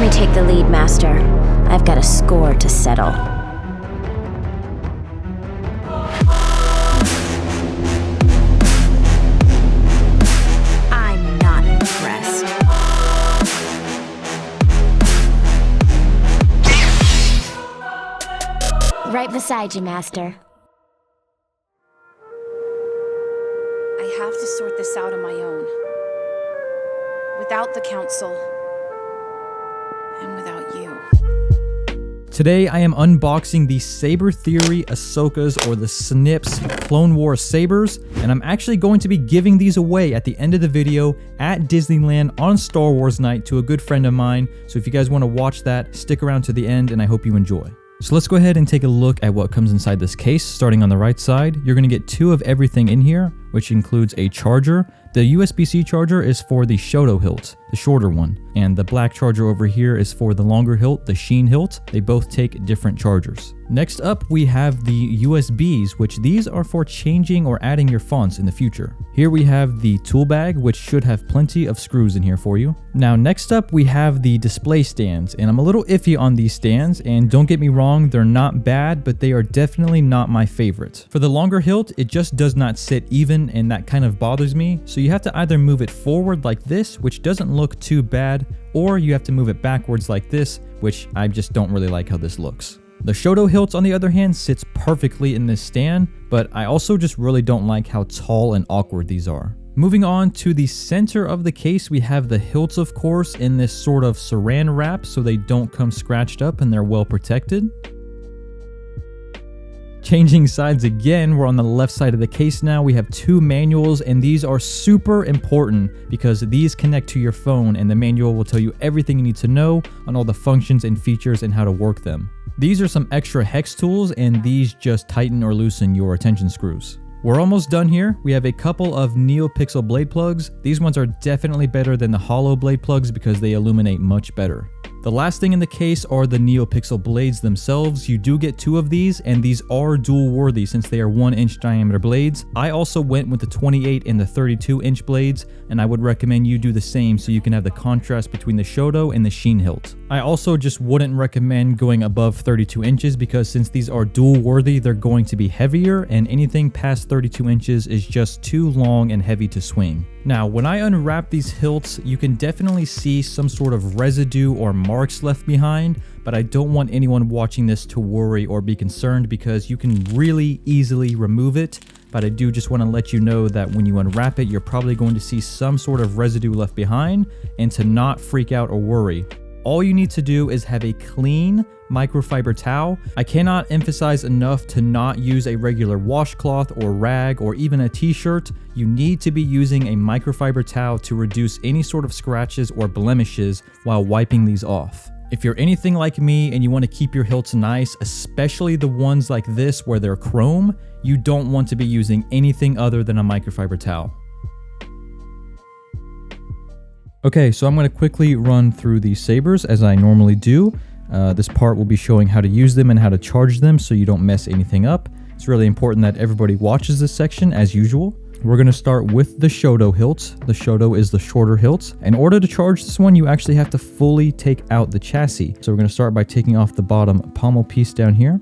Let me take the lead, Master. I've got a score to settle. I'm not impressed. Right beside you, Master. I have to sort this out on my own. Without the Council. And without you. Today I am unboxing the Saber Theory Ahsoka's or the Snips Clone Wars Sabers, and I'm actually going to be giving these away at the end of the video at Disneyland on Star Wars night to a good friend of mine. So if you guys want to watch that, stick around to the end and I hope you enjoy. So let's go ahead and take a look at what comes inside this case. Starting on the right side, you're going to get 2 of everything in here, which includes a charger. The USB-C charger is for the Shoto hilt, the shorter one, and the black charger over here is for the longer hilt, the Sheen hilt. They both take different chargers. Next up, we have the USBs, which these are for changing or adding your fonts in the future. Here we have the tool bag, which should have plenty of screws in here for you. Now, next up, we have the display stands, and I'm a little iffy on these stands, and don't get me wrong, they're not bad, but they are definitely not my favorite. For the longer hilt, it just does not sit even, and that kind of bothers me, so you have to either move it forward like this, which doesn't look too bad, or you have to move it backwards like this, which I just don't really like how this looks. The Shoto hilt, on the other hand, sits perfectly in this stand, but I also just really don't like how tall and awkward these are. Moving on to the center of the case, we have the hilts, of course, in this sort of saran wrap so they don't come scratched up and they're well protected. Changing sides again, we're on the left side of the case now. We have 2 manuals, and these are super important because these connect to your phone, and the manual will tell you everything you need to know on all the functions and features and how to work them. These are some extra hex tools, and these just tighten or loosen your tension screws. We're almost done here. We have a couple of NeoPixel blade plugs. These ones are definitely better than the hollow blade plugs because they illuminate much better. The last thing in the case are the NeoPixel blades themselves. You do get 2 of these, and these are dual worthy since they are 1-inch diameter blades. I also went with the 28 and the 32-inch blades, and I would recommend you do the same so you can have the contrast between the Shoto and the Sheen hilt. I also just wouldn't recommend going above 32 inches because since these are dual worthy, they're going to be heavier, and anything past 32 inches is just too long and heavy to swing. Now, when I unwrap these hilts, you can definitely see some sort of residue or marks left behind, but I don't want anyone watching this to worry or be concerned because you can really easily remove it. But I do just want to let you know that when you unwrap it, you're probably going to see some sort of residue left behind, and to not freak out or worry. All you need to do is have a clean microfiber towel. I cannot emphasize enough to not use a regular washcloth or rag or even a t-shirt. You need to be using a microfiber towel to reduce any sort of scratches or blemishes while wiping these off. If you're anything like me and you want to keep your hilts nice, especially the ones like this where they're chrome, you don't want to be using anything other than a microfiber towel. Okay, so I'm going to quickly run through these sabers as I normally do. This part will be showing how to use them and how to charge them so you don't mess anything up. It's really important that everybody watches this section as usual. We're going to start with the Shoto hilt. The Shoto is the shorter hilt. In order to charge this one, you actually have to fully take out the chassis. So we're going to start by taking off the bottom pommel piece down here.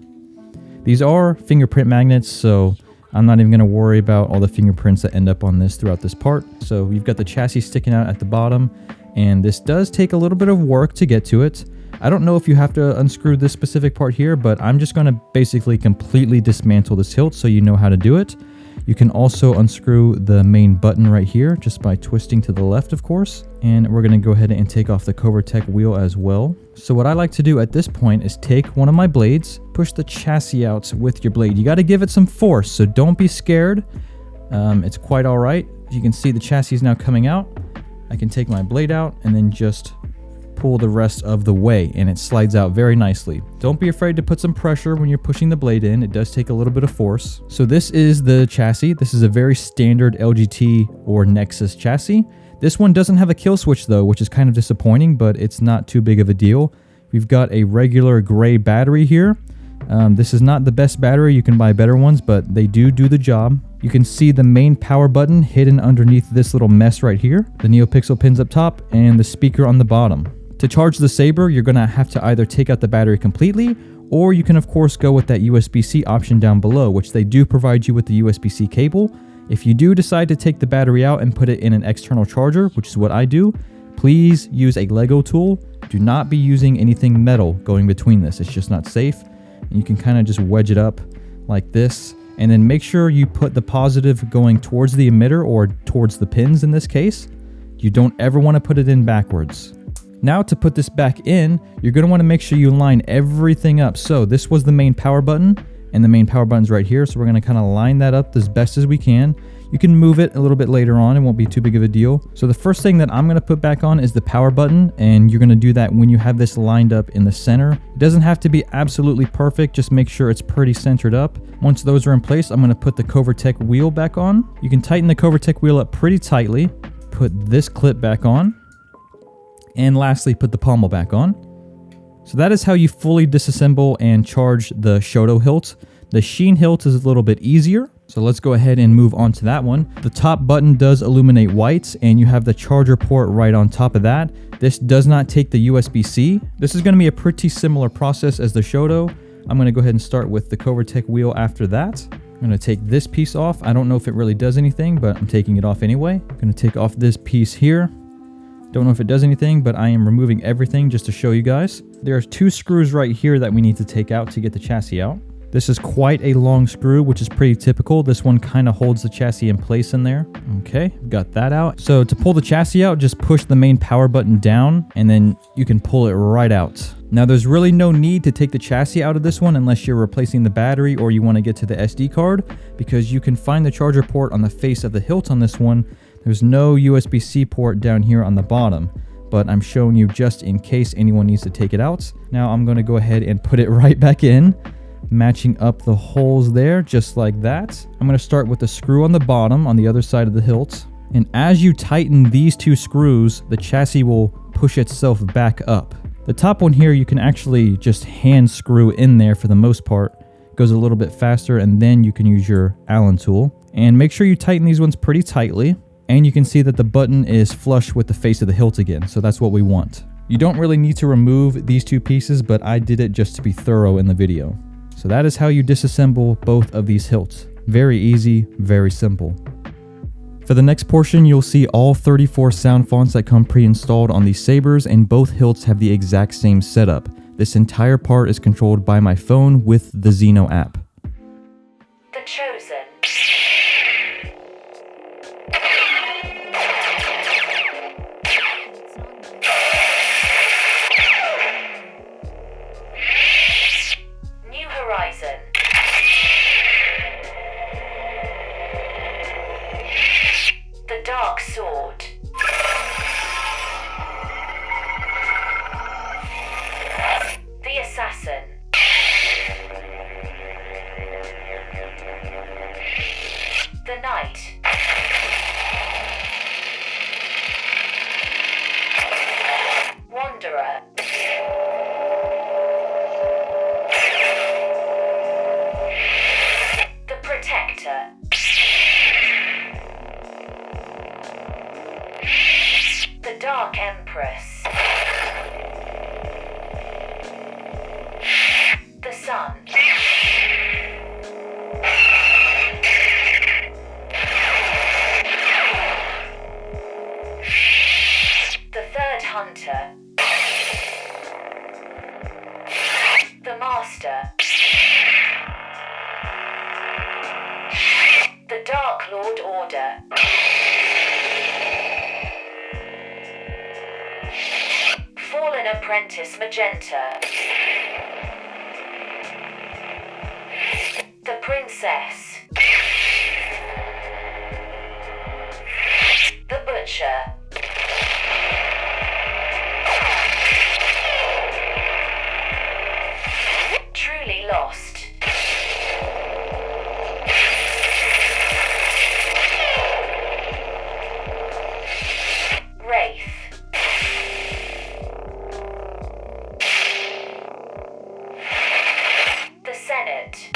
These are fingerprint magnets, so I'm not even going to worry about all the fingerprints that end up on this throughout this part. So you've got the chassis sticking out at the bottom, and this does take a little bit of work to get to it. I don't know if you have to unscrew this specific part here, but I'm just going to basically completely dismantle this hilt so you know how to do it. You can also unscrew the main button right here just by twisting to the left, of course. And we're going to go ahead and take off the Covertech wheel as well. So what I like to do at this point is take one of my blades, push the chassis out with your blade. You got to give it some force, so don't be scared. It's quite all right. You can see the chassis is now coming out. I can take my blade out and then just pull the rest of the way, and it slides out very nicely. Don't be afraid to put some pressure when you're pushing the blade in. It does take a little bit of force. So this is the chassis. This is a very standard LGT or Nexus chassis. This one doesn't have a kill switch though, which is kind of disappointing, but it's not too big of a deal. We've got a regular gray battery here. This is not the best battery. You can buy better ones, but they do the job. You can see the main power button hidden underneath this little mess right here, the NeoPixel pins up top, and the speaker on the bottom. To charge the saber, you're going to have to either take out the battery completely, or you can of course go with that USB-C option down below, which they do provide you with the USB-C cable. If you do decide to take the battery out and put it in an external charger, which is what I do, please use a Lego tool. Do not be using anything metal going between this. It's just not safe. And you can kind of just wedge it up like this. And then make sure you put the positive going towards the emitter or towards the pins in this case. You don't ever want to put it in backwards. Now to put this back in, you're going to want to make sure you line everything up. So this was the main power button, and the main power button's right here. So we're going to kind of line that up as best as we can. You can move it a little bit later on. It won't be too big of a deal. So the first thing that I'm going to put back on is the power button, and you're going to do that when you have this lined up in the center. It doesn't have to be absolutely perfect. Just make sure it's pretty centered up. Once those are in place, I'm going to put the Covertech wheel back on. You can tighten the Covertech wheel up pretty tightly. Put this clip back on. And lastly, put the pommel back on. So that is how you fully disassemble and charge the Shoto hilt. The Sheen hilt is a little bit easier. So let's go ahead and move on to that one. The top button does illuminate white, and you have the charger port right on top of that. This does not take the USB-C. This is going to be a pretty similar process as the Shoto. I'm going to go ahead and start with the Covertech wheel after that. I'm going to take this piece off. I don't know if it really does anything, but I'm taking it off anyway. I'm going to take off this piece here. Don't know if it does anything, but I am removing everything just to show you guys. There are 2 screws right here that we need to take out to get the chassis out. This is quite a long screw, which is pretty typical. This one kind of holds the chassis in place in there. Okay, got that out. So to pull the chassis out, just push the main power button down, and then you can pull it right out. Now there's really no need to take the chassis out of this one unless you're replacing the battery or you want to get to the SD card, because you can find the charger port on the face of the hilt on this one. There's no USB-C port down here on the bottom, but I'm showing you just in case anyone needs to take it out. Now I'm going to go ahead and put it right back in, matching up the holes there just like that. I'm going to start with the screw on the bottom on the other side of the hilt. And as you tighten these 2 screws, the chassis will push itself back up. The top one here, you can actually just hand screw in there for the most part. It goes a little bit faster, and then you can use your Allen tool. And make sure you tighten these ones pretty tightly. And you can see that the button is flush with the face of the hilt again, so that's what we want. You don't really need to remove these 2 pieces, but I did it just to be thorough in the video. So that is how you disassemble both of these hilts. Very easy, very simple. For the next portion, you'll see all 34 sound fonts that come pre-installed on these sabers, and both hilts have the exact same setup. This entire part is controlled by my phone with the Xeno app. The Chosen. The Dark Sword. The Assassin. The Knight. Wanderer. The Protector. The Dark Empress. The Sun. The Third Hunter. The Master. The Dark Lord Order. Fallen Apprentice Magenta. The Princess. The Butcher. Truly Lost. Wraith. The Senate.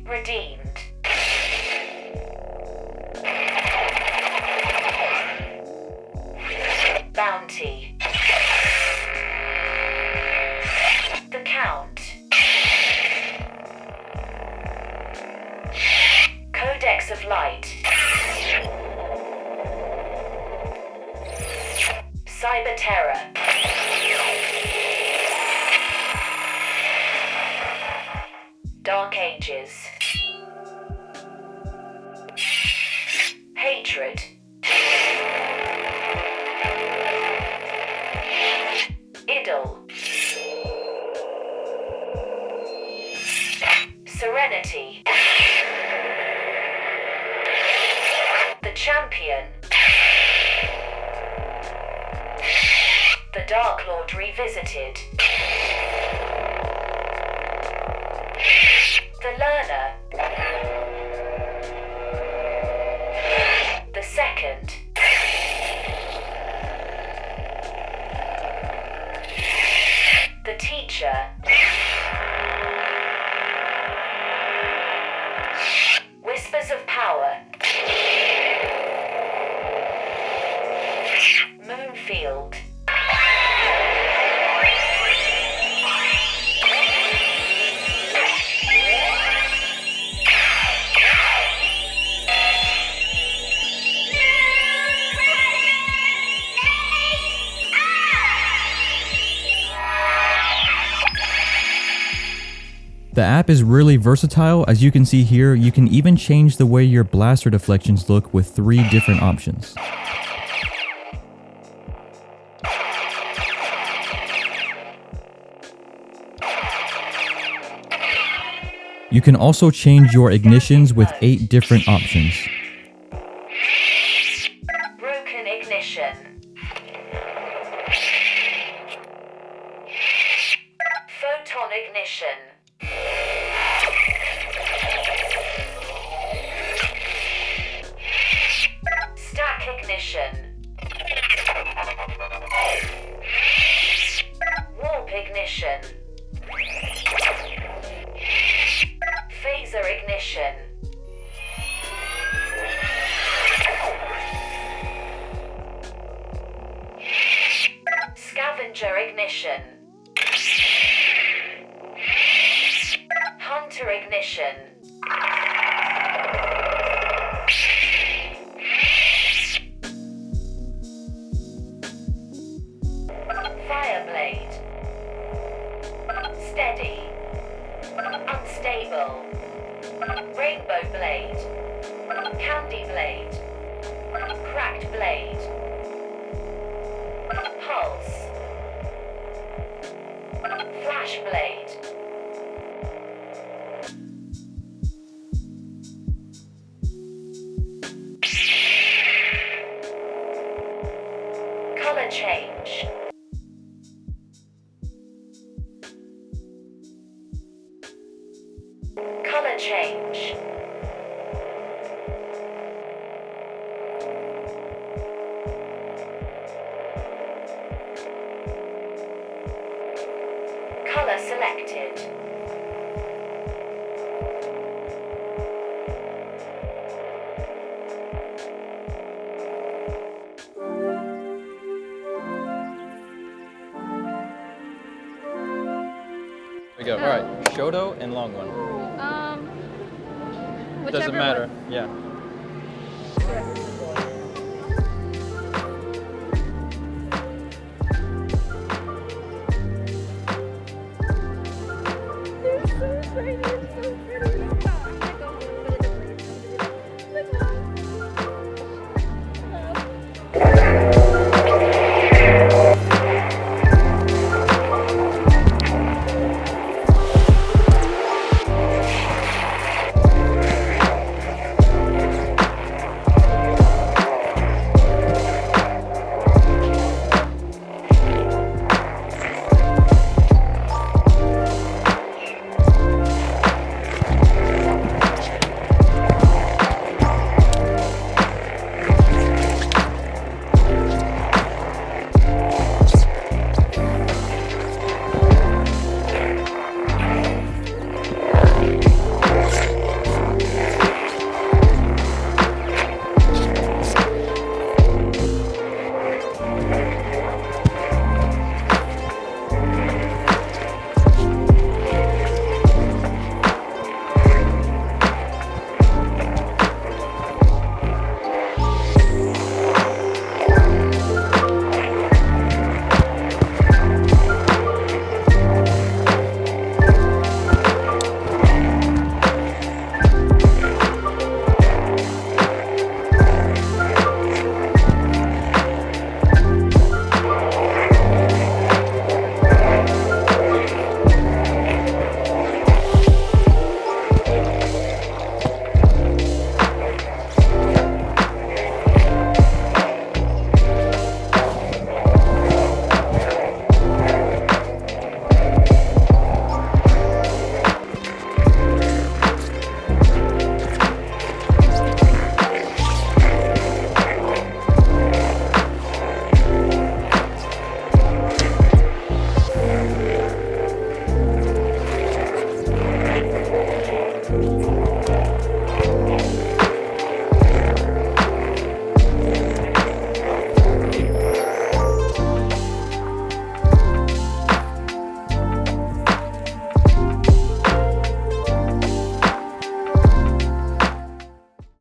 Redeemed. Cyber Terror. Dark Ages. Hatred. Idle. Serenity. The Champion. The Dark Lord Revisited. The Learner. The Second. The Teacher. Whispers of Power. Moonfield. The app is really versatile. As you can see here, you can even change the way your blaster deflections look with 3 different options. You can also change your ignitions with 8 different options. Broken ignition. Photon ignition. Stack ignition. Warp ignition. Phaser ignition. Scavenger ignition. Hunter ignition. Fireblade. Steady. Unstable. Rainbow blade. Candy blade. Cracked blade. Pulse. Flash blade. Color change. Color change. Color selected. We go. All right, Shoto and long one. Whichever Doesn't matter. one. Yeah.